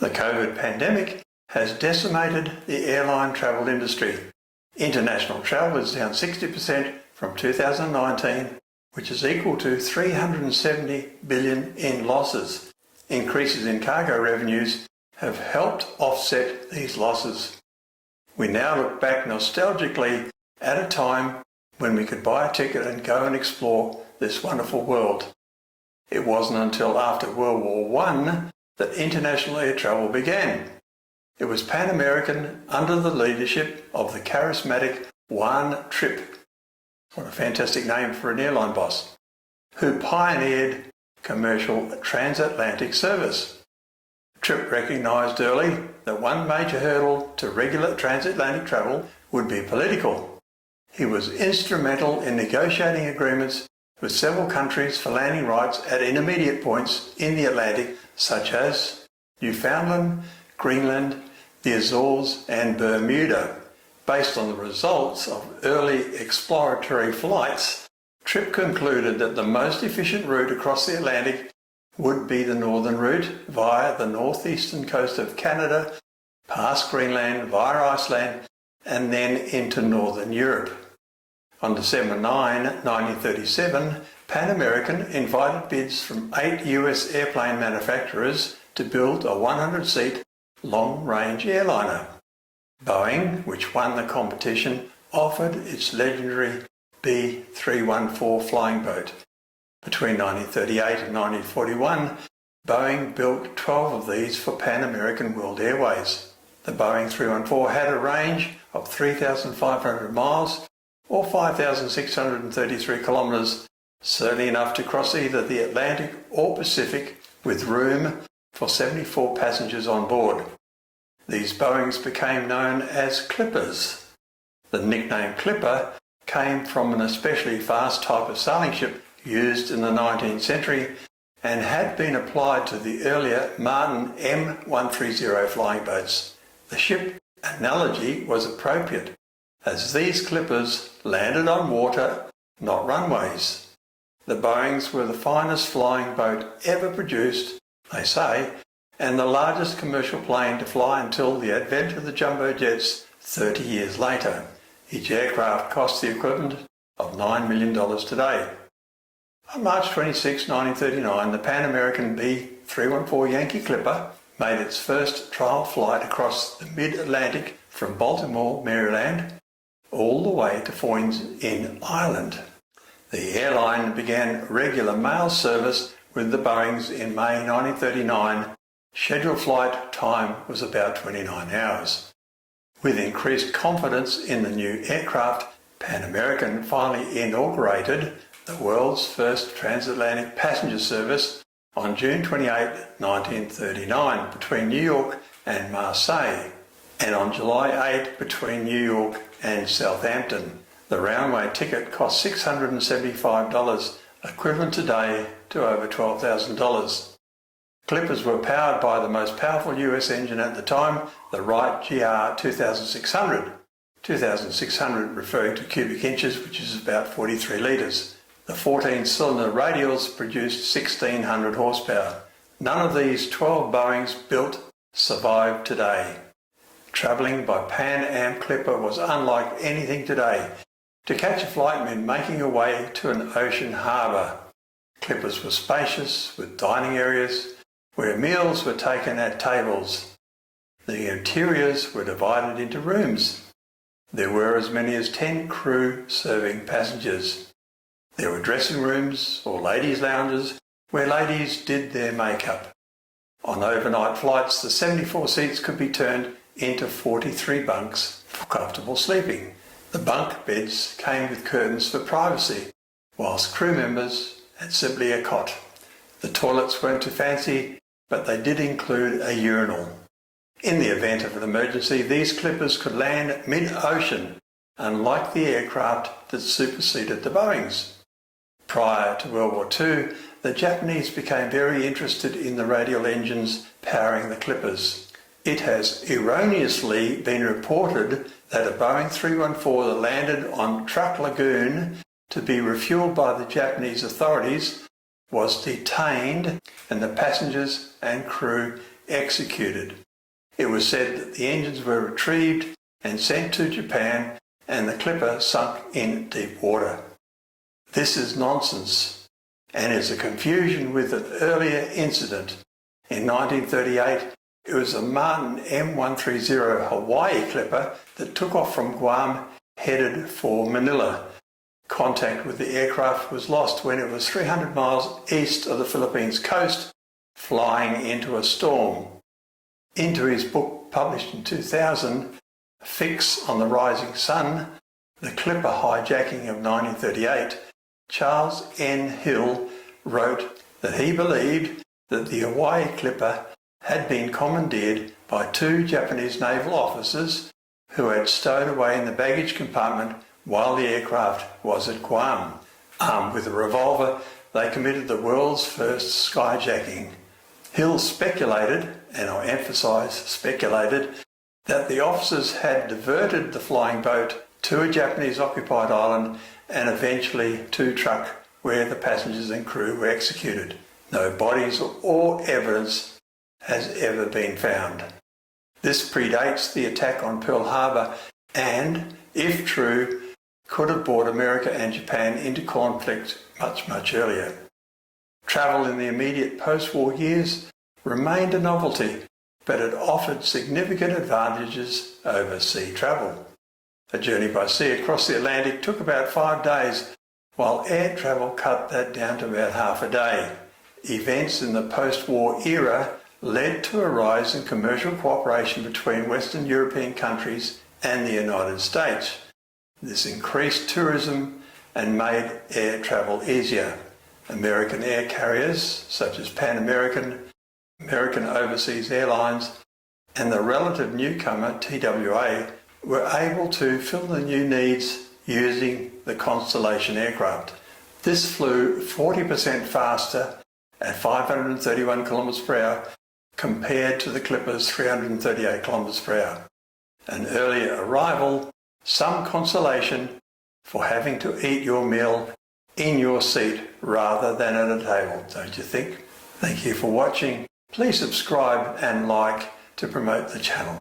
The COVID pandemic has decimated the airline travel industry. International travel is down 60% from 2019, which is equal to $370 billion in losses. Increases in cargo revenues have helped offset these losses. We now look back nostalgically at a time when we could buy a ticket and go and explore this wonderful world. It wasn't until after World War I that international air travel began. It was Pan American under the leadership of the charismatic Juan Trippe, what a fantastic name for an airline boss, who pioneered commercial transatlantic service. Trippe recognised early that one major hurdle to regular transatlantic travel would be political. He was instrumental in negotiating agreements with several countries for landing rights at intermediate points in the Atlantic, such as Newfoundland, Greenland, the Azores and Bermuda. Based on the results of early exploratory flights, Trippe concluded that the most efficient route across the Atlantic would be the northern route via the northeastern coast of Canada, past Greenland, via Iceland, and then into northern Europe. On December 9, 1937, Pan American invited bids from 8 US airplane manufacturers to build a 100-seat long-range airliner. Boeing, which won the competition, offered its legendary B-314 flying boat. Between 1938 and 1941, Boeing built 12 of these for Pan American World Airways. The Boeing 314 had a range of 3,500 miles or 5,633 kilometres, certainly enough to cross either the Atlantic or Pacific with room for 74 passengers on board. These Boeings became known as Clippers. The nickname Clipper came from an especially fast type of sailing ship used in the 19th century and had been applied to the earlier Martin M130 flying boats. The ship analogy was appropriate, as these Clippers landed on water, not runways. The Boeings were the finest flying boat ever produced, they say, and the largest commercial plane to fly until the advent of the jumbo jets 30 years later. Each aircraft cost the equivalent of $9 million today. On March 26, 1939, the Pan American B-314 Yankee Clipper made its first trial flight across the mid-Atlantic from Baltimore, Maryland, all the way to Foynes in Ireland. The airline began regular mail service with the Boeings in May 1939. Scheduled flight time was about 29 hours. With increased confidence in the new aircraft, Pan American finally inaugurated the world's first transatlantic passenger service on June 28, 1939 between New York and Marseille, and on July 8 between New York and Southampton. The roundway ticket cost $675, equivalent today to over $12,000. Clippers were powered by the most powerful US engine at the time, the Wright GR 2600. 2600 referring to cubic inches, which is about 43 litres. The 14-cylinder radials produced 1600 horsepower. None of these 12 Boeings built survive today. Travelling by Pan Am Clipper was unlike anything today. To catch a flight meant making your way to an ocean harbour. Clippers were spacious, with dining areas, where meals were taken at tables. The interiors were divided into rooms. There were as many as 10 crew serving passengers. There were dressing rooms or ladies' lounges where ladies did their makeup. On overnight flights, the 74 seats could be turned into 43 bunks for comfortable sleeping. The bunk beds came with curtains for privacy, whilst crew members had simply a cot. The toilets weren't too fancy, but they did include a urinal. In the event of an emergency, these Clippers could land mid-ocean, unlike the aircraft that superseded the Boeings. Prior to World War II, the Japanese became very interested in the radial engines powering the Clippers. It has erroneously been reported that a Boeing 314 that landed on Truk Lagoon to be refueled by the Japanese authorities was detained and the passengers and crew executed. It was said that the engines were retrieved and sent to Japan and the Clipper sunk in deep water. This is nonsense and is a confusion with an earlier incident. In 1938, it was a Martin M130 Hawaii Clipper that took off from Guam headed for Manila. Contact with the aircraft was lost when it was 300 miles east of the Philippines coast, flying into a storm. Into his book published in 2000, Fix on the Rising Sun, The Clipper Hijacking of 1938, Charles N. Hill wrote that he believed that the Hawaii Clipper had been commandeered by two Japanese naval officers who had stowed away in the baggage compartment while the aircraft was at Guam. Armed with a revolver, they committed the world's first skyjacking. Hill speculated, and I emphasise speculated, that the officers had diverted the flying boat to a Japanese-occupied island and eventually to Truk, where the passengers and crew were executed. No bodies or evidence has ever been found. This predates the attack on Pearl Harbor and, if true, could have brought America and Japan into conflict much earlier. Travel in the immediate post-war years remained a novelty, but it offered significant advantages over sea travel. A journey by sea across the Atlantic took about 5 days, while air travel cut that down to about half a day. Events in the post-war era led to a rise in commercial cooperation between Western European countries and the United States. This increased tourism and made air travel easier. American air carriers such as Pan American, American Overseas Airlines, and the relative newcomer TWA were able to fill the new needs using the Constellation aircraft. This flew 40% faster at 531 km per hour compared to the Clipper's 338 km per hour. An earlier arrival, some consolation for having to eat your meal in your seat rather than at a table, don't you think? Thank you for watching. Please subscribe and like to promote the channel.